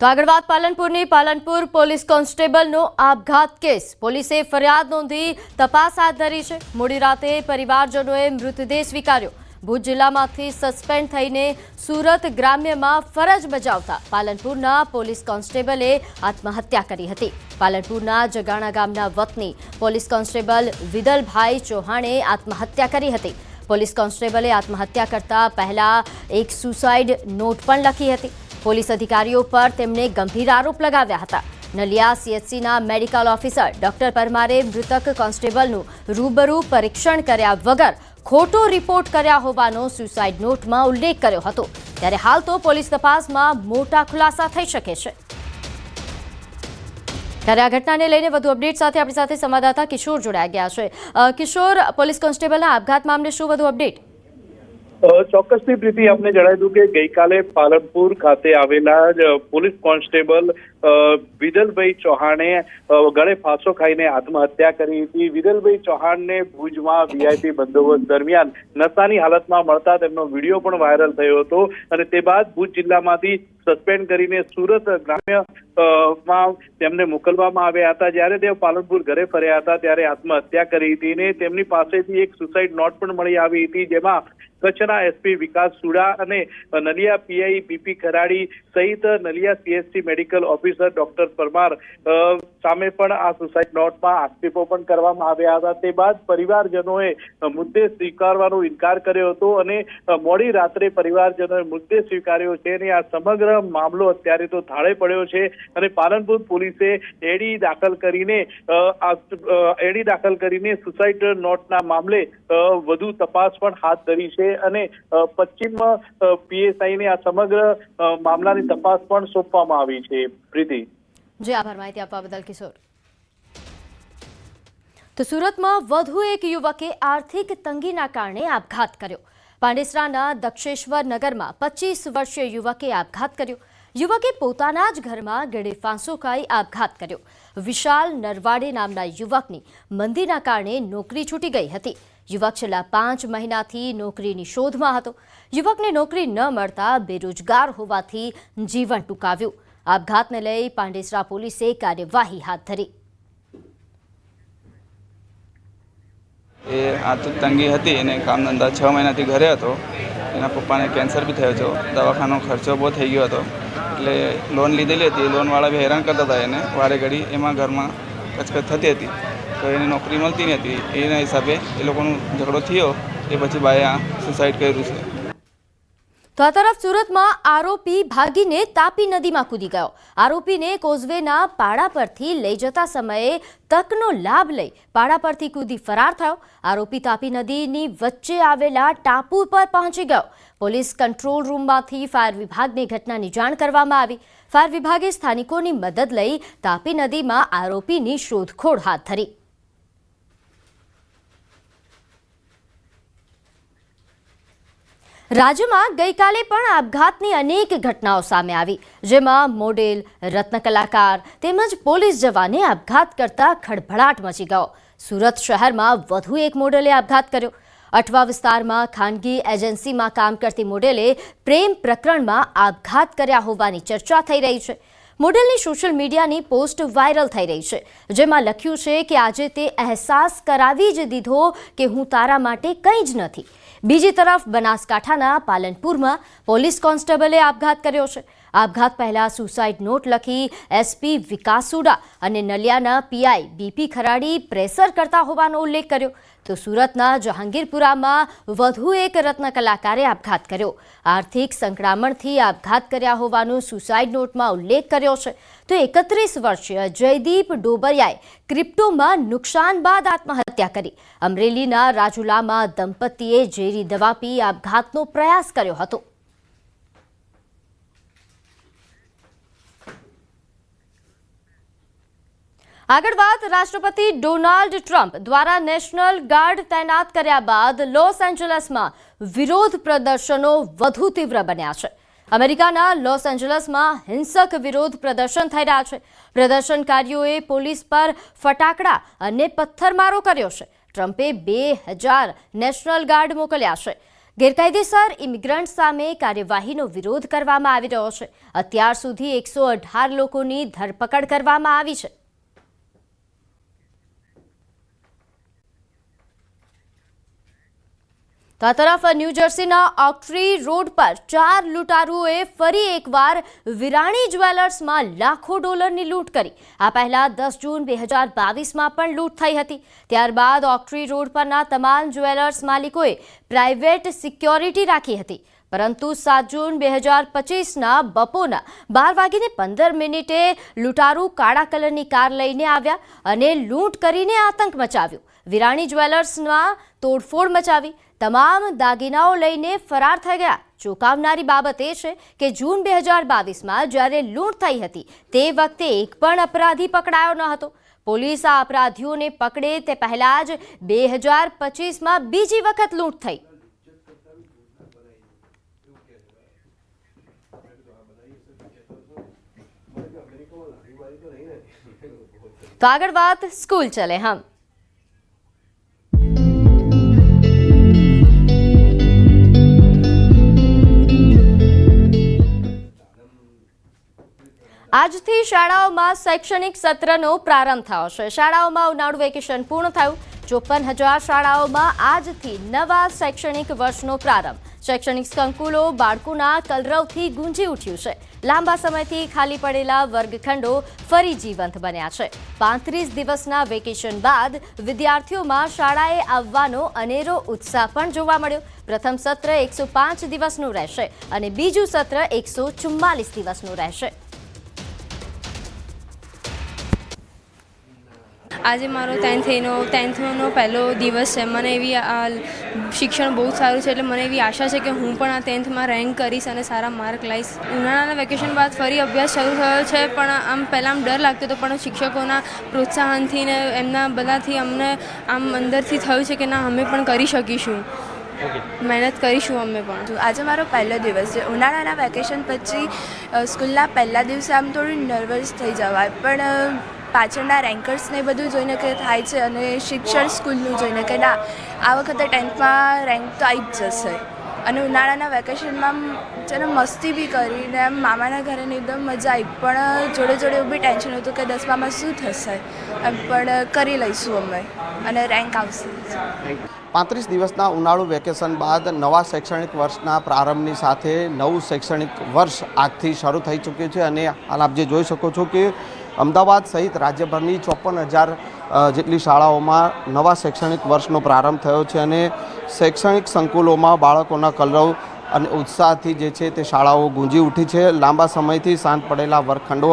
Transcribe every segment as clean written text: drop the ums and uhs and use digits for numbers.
તો આગળ વાત પાલનપુરની પાલનપુર પોલીસ કોન્સ્ટેબલનો આપઘાત કેસ પોલીસે ફરિયાદ નોંધી તપાસ હાથ ધરી છે। મોડી રાતે પરિવારજનોએ મૃતદેહ સ્વીકાર્યો। ભુજ જિલ્લામાંથી સસ્પેન્ડ થઈને સુરત ગ્રામ્યમાં ફરજ બજાવતા પાલનપુરના પોલીસ કોન્સ્ટેબલે આત્મહત્યા કરી હતી। પાલનપુરના જગાણા ગામના વતની પોલીસ કોન્સ્ટેબલ વિદલભાઈ ચૌહાણે આત્મહત્યા કરી હતી। પોલીસ કોન્સ્ટેબલે આત્મહત્યા કરતા પહેલા એક સુસાઇડ નોટ પણ લખી હતી। પોલીસ અધિકારીઓ પર તેમણે ગંભીર આરોપ લગાવ્યા હતા। નલિયા સીએચસીના મેડિકલ ઓફિસર ડોક્ટર પરમારે મૃતક કોન્સ્ટેબલનું રૂબરૂ પરીક્ષણ કર્યા વગર ખોટો રિપોર્ટ કર્યા હોવાનો સુસાઇડ નોટમાં ઉલ્લેખ કર્યો હતો। ત્યારે હાલ તો પોલીસ તપાસમાં મોટા ખુલાસા થઈ શકે છે। ત્યારે આ ઘટનાને લઈને વધુ અપડેટ સાથે આપણી સાથે સંવાદદાતા કિશોર જોડાઈ ગયા છે। કિશોર, પોલીસ કોન્સ્ટેબલના આપઘાત મામલે શું વધુ અપડેટ? ચોક્કસથી પ્રીતિ, આપને જણાવી દઉં કે ગઈકાલે પાલનપુર ખાતે આવેલા પોલીસ કોન્સ્ટેબલ વિદલભાઈ ચૌહાણે ગળે ફાંસો ખાઈને આત્મહત્યા કરી હતી। વિદલભાઈ ચૌહાણને ભુજમાં વીઆઈપી બંદોબસ્ત દરમિયાન નશાની હાલતમાં મળતા તેમનો વિડીયો પણ વાયરલ થયો હતો અને તે બાદ ભુજ જિલ્લામાંથી સસ્પેન્ડ કરીને સુરત ગ્રામ્ય માં તેમને મોકલવામાં આવ્યા હતા। જ્યારે તેઓ પાલનપુર ઘરે ફર્યા હતા ત્યારે આત્મહત્યા કરી હતી અને તેમની પાસેથી એક સુસાઇડ નોટ પણ મળી આવી હતી, જેમાં કચ્છના એસપી વિકાસ સુડા અને નલિયા પીઆઈ બીપી ખરાડી સહિત Naliya CHC medical officer doctor Parmar સામે પણ આ સુસાઇડ નોટમાં આક્ષેપો પણ કરવામાં આવ્યા હતા। તે બાદ પરિવારજનોએ મુદ્દે સ્વીકારવાનો ઇનકાર કર્યો હતો અને મોડી રાત્રે પરિવારજનોએ મુદ્દે સ્વીકાર્યો છે અને આ સમગ્ર મામલો અત્યારે તો થાળે પડ્યો છે અને પાલનપુર પોલીસે એડી દાખલ કરીને સુસાઇડ નોટના મામલે વધુ તપાસ પણ હાથ ધરી છે અને પશ્ચિમ પીએસઆઈને આ સમગ્ર મામલાની તપાસ પણ સોંપવામાં આવી છે। પ્રીતિ, જી આભાર માહિતી આપવા બદલ કિશોર। તો સુરતમાં વધુ એક યુવકે આર્થિક તંગીના કારણે આપઘાત કર્યો। પાંડેસરાના દક્ષેશ્વર નગરમાં 25 વર્ષીય યુવકે આપઘાત કર્યો। યુવકે પોતાના જ ઘરમાં ગળે ફાંસો ખાઈ આપઘાત કર્યો। વિશાલ નરવાડે નામના યુવકની મંદીના કારણે નોકરી છૂટી ગઈ હતી। યુવક છેલ્લા 5 મહિનાથી નોકરીની શોધમાં હતો। યુવકને નોકરી ન મળતા બેરોજગાર હોવાથી જીવન ટૂંકાવ્યું। આપઘાતને લઈ પાંડેસરા પોલીસે કાર્યવાહી હાથ ધરી। એ આર્થિક તંગી હતી અને કામ ધંધા 6 મહિનાથી ઘરે હતો। એના પપ્પાને કેન્સર બી થયો હતો, દવાખાનો ખર્ચો બહુ થઈ ગયો હતો એટલે લોન લીધેલી હતી। લોનવાળા બી હેરાન કરતા હતા એને વારે ઘડી, એમાં ઘરમાં કચકચ થતી હતી તો એને નોકરી મળતી નથી। એના હિસાબે એ લોકોનો ઝઘડો થયો, એ પછી બાએ આ સુસાઇડ કર્યું છે। તો આ તરફ સુરતમાં આરોપી ભાગીને તાપી નદીમાં કૂદી ગયો। આરોપીને કોઝવેના પાડા પરથી લઈ જતા સમયે તકનો લાભ લઈ પાડા પરથી કૂદી ફરાર થયો। આરોપી તાપી નદીની વચ્ચે આવેલા ટાપુ પર પહોંચી ગયો। પોલીસ કંટ્રોલ રૂમમાંથી ફાયર વિભાગને ઘટનાની જાણ કરવામાં આવી। ફાયર વિભાગે સ્થાનિકોની મદદ લઈ તાપી નદીમાં આરોપીની શોધખોળ હાથ ધરી। રાજ્યમાં ગઈકાલે પણ આપઘાતની અનેક ઘટનાઓ સામે આવી, જેમાં મોડેલ, રત્ન કલાકાર તેમજ પોલીસ જવાને આપઘાત કરતા ખળભળાટ મચી ગયો। સુરત શહેરમાં વધુ એક મોડેલે આપઘાત કર્યો। અઠવા વિસ્તારમાં ખાનગી એજન્સીમાં કામ કરતી મોડેલે પ્રેમ પ્રકરણમાં આપઘાત કર્યા હોવાની ચર્ચા થઈ રહી છે। મોડેલની સોશિયલ મીડિયાની પોસ્ટ વાયરલ થઈ રહી છે, જેમાં લખ્યું છે કે આજે તે અહેસાસ કરાવી જ દીધો કે હું તારા માટે કંઈ જ નથી। બીજી તરફ બનાસકાંઠાના પાલનપુરમાં પોલીસ કોન્સ્ટેબલે આપઘાત કર્યો છે। આપઘાત પહેલા સુસાઇડ નોટ લખી એસપી વિકાસ સુડા અને નલિયાના પીઆઈ બીપી ખરાડી પ્રેશર કરતા હોવાનો ઉલ્લેખ કર્યો। તો સુરતના જહાંગીરપુરામાં વધુ એક રત્ન કલાકારે આપઘાત કર્યો। આર્થિક સંકળામણથી આપઘાત કર્યા હોવાનો સુસાઇડ નોટમાં ઉલ્લેખ કર્યો છે। તો 31 વર્ષીય જયદીપ ડોબરિયાએ ક્રિપ્ટોમાં નુકસાન બાદ આત્મહત્યા કરી। અમરેલીના રાજુલામાં દંપતીએ ઝેરી દવા પી આપઘાતનો પ્રયાસ કર્યો હતો। આગળ વાત રાષ્ટ્રપતિ ડોનાલ્ડ ટ્રમ્પ દ્વારા નેશનલ ગાર્ડ તૈનાત કર્યા બાદ લોસ એન્જલસમાં વિરોધ પ્રદર્શનો વધુ તીવ્ર બન્યા છે। અમેરિકાના લોસ એન્જલસમાં હિંસક વિરોધ પ્રદર્શન થઈ રહ્યા છે। પ્રદર્શનકારીઓએ પોલીસ પર ફટાકડા અને પથ્થરમારો કર્યો છે। ટ્રમ્પે 2000 નેશનલ ગાર્ડ મોકલ્યા છે। ગેરકાયદેસર ઇમિગ્રન્ટ સામે કાર્યવાહીનો વિરોધ કરવામાં આવી રહ્યો છે। અત્યાર સુધી 118 લોકોની ધરપકડ કરવામાં આવી છે। તો આ તરફ ન્યૂજર્સીના ઓક્ટ્રી રોડ પર 4 લૂંટારુઓએ ફરી એકવાર વિરાણી જ્વેલર્સમાં લાખો ડોલરની લૂંટ કરી। આ પહેલા 10 જૂન 2022માં પણ લૂંટ થઈ હતી। ત્યારબાદ ઓક્ટ્રી રોડ પરના તમામ જ્વેલર્સ માલિકોએ પ્રાઇવેટ સિક્યોરિટી રાખી હતી, પરંતુ 7 જૂન 2025ના બપોરના 12:15 લૂંટારુ કાળા કલરની કાર લઈને આવ્યા અને લૂંટ કરીને આતંક મચાવ્યો। વિરાણી જ્વેલર્સમાં તોડફોડ મચાવી તમામ દાગીનાઓ લઈને ફરાર થઈ ગયા। ચોંકાવનારી બાબત એ છે કે જૂન 2022માં જ્યારે લૂંટ થઈ હતી તે વખતે એક પણ અપરાધી પકડાયો ન હતો। પોલીસ આ અપરાધીઓને પકડે તે પહેલા જ 2025માં બીજી વખત લૂંટ થઈ। તો આગળ વાત સ્કૂલ ચલે હમ। આજથી શાળાઓમાં શૈક્ષણિક સત્રનો પ્રારંભ થયો છે। શાળાઓમાં ઉનાળુ વેકેશન પૂર્ણ થયું। 54,000 શાળાઓમાં આજથી નવા શૈક્ષણિક વર્ષનો પ્રારંભ। શૈક્ષણિક સંકુલો બાળકોના કલરવથી ગુંજી ઉઠ્યું છે। લાંબા સમયથી ખાલી પડેલા વર્ગખંડો ફરી જીવંત બન્યા છે। 35 દિવસના વેકેશન બાદ વિદ્યાર્થીઓમાં શાળાએ આવવાનો અનેરો ઉત્સાહ પણ જોવા મળ્યો। પ્રથમ સત્ર 105 દિવસનું રહેશે અને બીજું સત્ર 144 દિવસનું રહેશે। આજે મારો 10thનો પહેલો દિવસ છે। મને એવી શિક્ષણ બહુ સારું છે, એટલે મને એવી આશા છે કે હું પણ આ 10thમાં રેન્ક કરીશ અને સારા માર્ક લાવીશ। ઉનાળાના વેકેશન બાદ ફરી અભ્યાસ શરૂ થયો છે, પણ આમ પહેલાં ડર લાગતો હતો, પણ શિક્ષકોના પ્રોત્સાહનથી ને એમના બધાથી અમને આમ અંદરથી થયું છે કે ના, અમે પણ કરી શકીશું, મહેનત કરીશું અમે પણ। આજે મારો પહેલો દિવસ છે। ઉનાળાના વેકેશન પછી સ્કૂલના પહેલા દિવસે આમ થોડું નર્વસ થઈ જવાય, પણ પાછળના રેન્કર્સને બધું જોઈને કે થાય છે અને શિક્ષણ સ્કૂલનું જોઈને કે ના, આ વખતે 10thમાં રેન્ક તો આવી જ જશે। અને ઉનાળાના વેકેશનમાં છે ને મસ્તી બી કરીને એમ મામાના ઘરે ને એકદમ મજા આવી, પણ જોડે જોડે એવું બી ટેન્શન હતું કે 10મામાં શું થશે, પણ કરી લઈશું અમે અને રેન્ક આવશે। 35 દિવસના ઉનાળુ વેકેશન બાદ નવા શૈક્ષણિક વર્ષના પ્રારંભની સાથે નવું શૈક્ષણિક વર્ષ આજથી શરૂ થઈ ચૂક્યું છે અને હાલ આપ જે જોઈ શકો છો કે અમદાવાદ સહિત રાજ્યભરની 54,000 જેટલી શાળાઓમાં નવા શૈક્ષણિક વર્ષનો પ્રારંભ થયો છે અને શૈક્ષણિક સંકુલોમાં બાળકોના કલરવ અને ઉત્સાહથી જે છે તે શાળાઓ ગુંજી ઉઠી છે। લાંબા સમયથી શાંત પડેલા વર્ગખંડો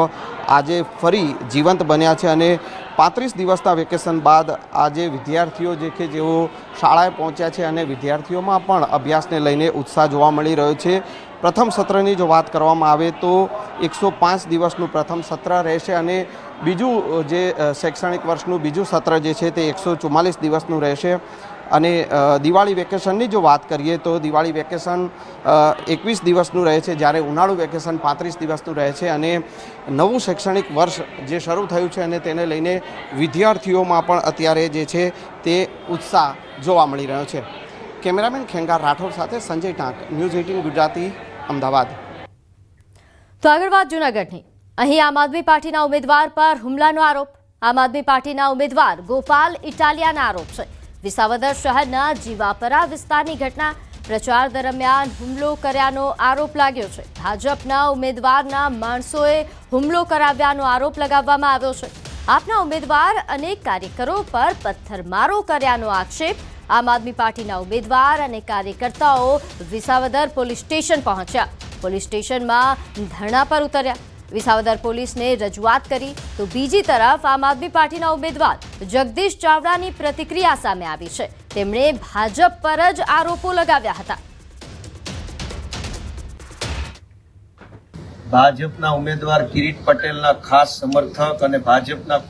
આજે ફરી જીવંત બન્યા છે અને 35 દિવસના વેકેશન બાદ આજે વિદ્યાર્થીઓ જે કે જેઓ શાળાએ પહોંચ્યા છે અને વિદ્યાર્થીઓમાં પણ અભ્યાસને લઈને ઉત્સાહ જોવા મળી રહ્યો છે। પ્રથમ સત્રની જો વાત કરવામાં આવે તો 105 દિવસનું પ્રથમ સત્ર રહેશે અને બીજું જે શૈક્ષણિક વર્ષનું બીજું સત્ર જે છે તે 144 દિવસનું રહેશે। અને દિવાળી વેકેશનની જો વાત કરીએ તો દિવાળી વેકેશન 21 દિવસનું રહે છે, જ્યારે ઉનાળુ વેકેશન 35 દિવસનું રહે છે અને નવું શૈક્ષણિક વર્ષ જે શરૂ થયું છે અને તેને લઈને વિદ્યાર્થીઓમાં પણ અત્યારે જે છે તે ઉત્સાહ જોવા મળી રહ્યો છે। કેમેરામેન ખેંગાર રાઠોડ સાથે સંજય ટાંક, ન્યૂઝ 18 ગુજરાતી, અમદાવાદ। તો આગળ વાત જૂનાગઢની। અહીં આમ આદમી પાર્ટીના ઉમેદવાર પર હુમલાનો આરોપ। આમ આદમી પાર્ટીના ઉમેદવાર ગોપાલ ઇટાલિયાના આરોપ છે। વિસાવદર શહેરના જીવાપરા વિસ્તારની ઘટના। પ્રચાર દરમિયાન હુમલો કર્યાનો આરોપ લાગ્યો છે। ભાજપના ઉમેદવારના માણસોએ હુમલો કરાવ્યાનો આરોપ લગાવવામાં આવ્યો છે। આપના ઉમેદવાર અને કાર્યકરો પર પથ્થરમારો કર્યાનો આક્ષેપ। આમ આદમી પાર્ટીના ઉમેદવાર અને કાર્યકર્તાઓ વિસાવદર પોલીસ સ્ટેશન પહોંચ્યા। પોલીસ સ્ટેશનમાં ધરણા પર ઉતર્યા। વિસાવદર પોલીસને રજૂઆત કરી તો બીજી તરફ આમ આદમી પાર્ટીના ઉમેદવાર જગદીશ ચાવડાની પ્રતિક્રિયા સામે આવી છે। તેમણે ભાજપ પર જ આરોપો લગાવ્યા હતા। ભાજપના ઉમેદવાર કિરીટ પટેલના ખાસ સમર્થક અને ભાજપના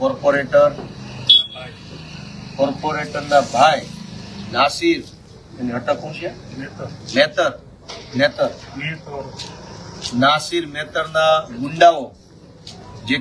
કોર્પોરેટરના ભાઈ નાસિર નાસિર મેતરના ગુંડાઓ જે